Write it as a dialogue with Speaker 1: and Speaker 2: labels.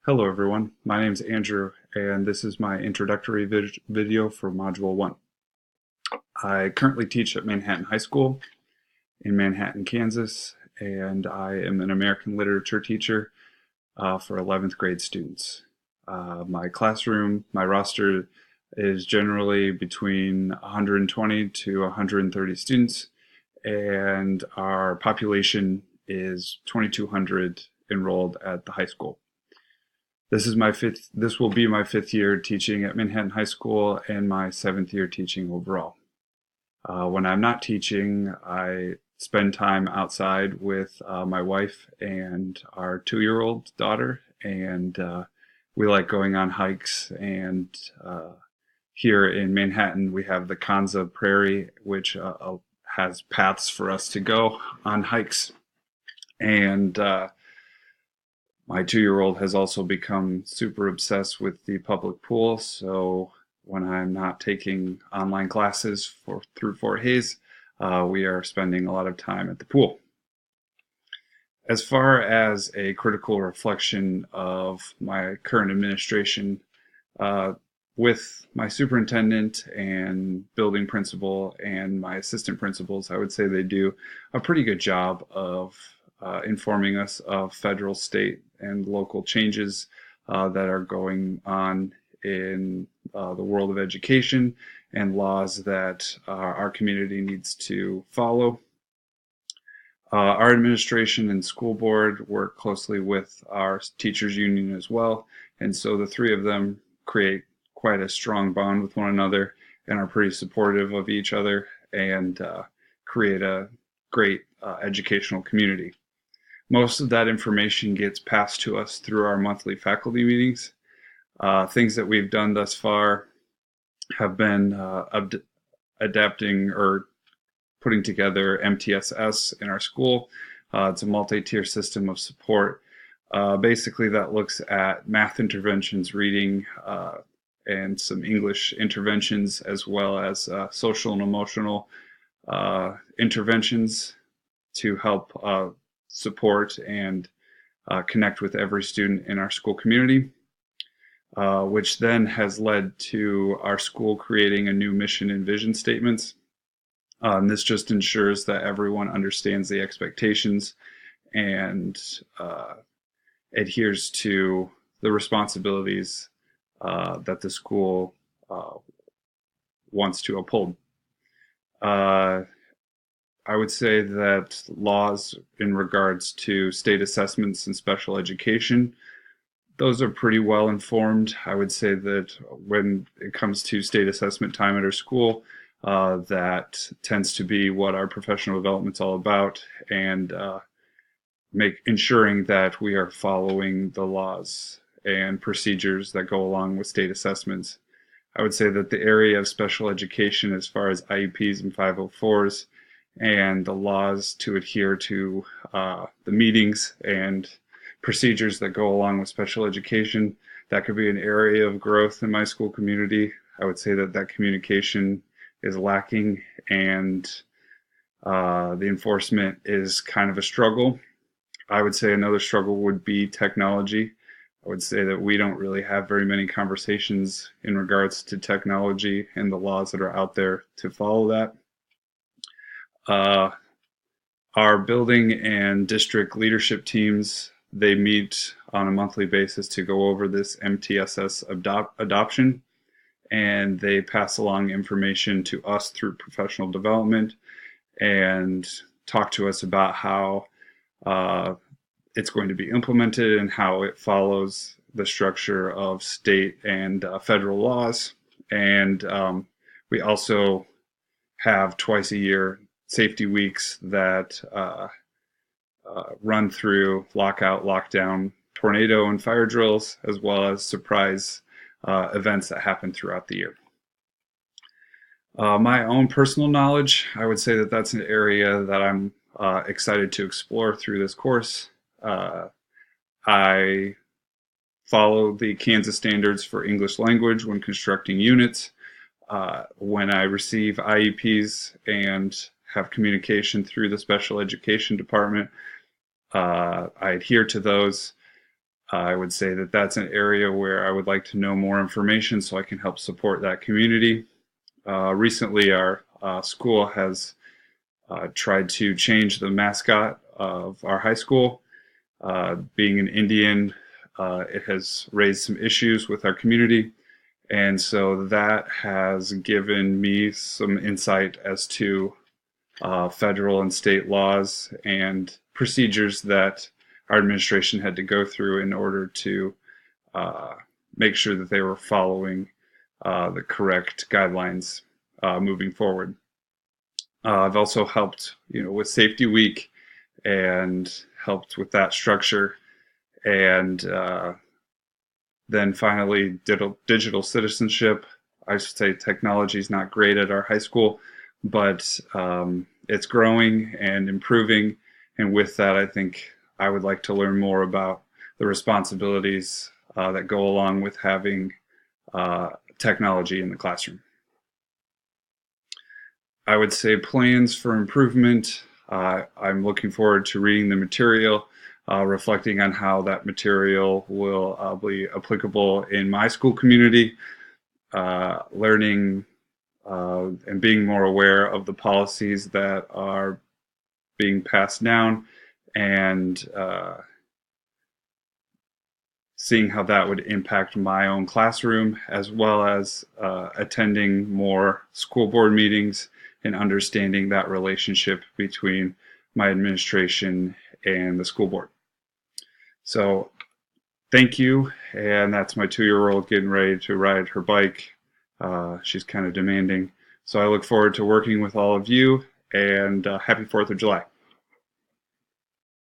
Speaker 1: Hello everyone, my name is Andrew and this is my introductory video for Module 1. I currently teach at Manhattan High School in Manhattan, Kansas, and I am an American literature teacher for 11th grade students. My roster is generally between 120 to 130 students, and our population is 2,200 enrolled at the high school. This will be my fifth year teaching at Manhattan High School and my seventh year teaching overall. When I'm not teaching, I spend time outside with my wife and our 2-year-old daughter, and we like going on hikes. And here in Manhattan, we have the Kanza Prairie, which has paths for us to go on hikes. And my 2-year-old has also become super obsessed with the public pool, so when I'm not taking online classes through Fort Hays, we are spending a lot of time at the pool. As far as a critical reflection of my current administration, with my superintendent and building principal and my assistant principals, I would say they do a pretty good job of informing us of federal, state, and local changes that are going on in the world of education and laws that our community needs to follow. Our administration and school board work closely with our teachers union as well, and so the three of them create quite a strong bond with one another and are pretty supportive of each other and create a great educational community. Most of that information gets passed to us through our monthly faculty meetings. Things that we've done thus far have been adapting or putting together MTSS in our school. It's a multi-tier system of support. Basically, that looks at math interventions, reading, and some English interventions, as well as social and emotional interventions to help support and connect with every student in our school community, which then has led to our school creating a new mission and vision statements. And this just ensures that everyone understands the expectations and adheres to the responsibilities that the school wants to uphold. I would say that laws in regards to state assessments and special education, those are pretty well informed. I would say that when it comes to state assessment time at our school, that tends to be what our professional development's all about, and ensuring that we are following the laws and procedures that go along with state assessments. I would say that the area of special education, as far as IEPs and 504s, and the laws to adhere to the meetings and procedures that go along with special education, that could be an area of growth in my school community. I would say that communication is lacking, and the enforcement is kind of a struggle. I would say another struggle would be technology. I would say that we don't really have very many conversations in regards to technology and the laws that are out there to follow that. Our building and district leadership teams, they meet on a monthly basis to go over this MTSS adoption, and they pass along information to us through professional development and talk to us about how it's going to be implemented and how it follows the structure of state and federal laws. And we also have twice a year safety weeks that run through lockout, lockdown, tornado, and fire drills, as well as surprise events that happen throughout the year. My own personal knowledge, I would say that that's an area that I'm excited to explore through this course. I follow the Kansas standards for English language when constructing units. When I receive IEPs and have communication through the special education department, I adhere to those. I would say that that's an area where I would like to know more information so I can help support that community. Recently, our school has tried to change the mascot of our high school. Being an Indian, it has raised some issues with our community. And so that has given me some insight as to federal and state laws and procedures that our administration had to go through in order to uh, make sure that they were following the correct guidelines moving forward. I've also helped, with Safety Week and helped with that structure, and then finally digital citizenship. I should say technology is not great at our high school, but it's growing and improving. And with that, I think I would like to learn more about the responsibilities that go along with having technology in the classroom. I would say plans for improvement. I'm looking forward to reading the material, reflecting on how that material will be applicable in my school community, learning and being more aware of the policies that are being passed down, and seeing how that would impact my own classroom, as well as attending more school board meetings and understanding that relationship between my administration and the school board. So thank you. And that's my 2-year-old getting ready to ride her bike. She's kind of demanding. So I look forward to working with all of you, and happy 4th of July.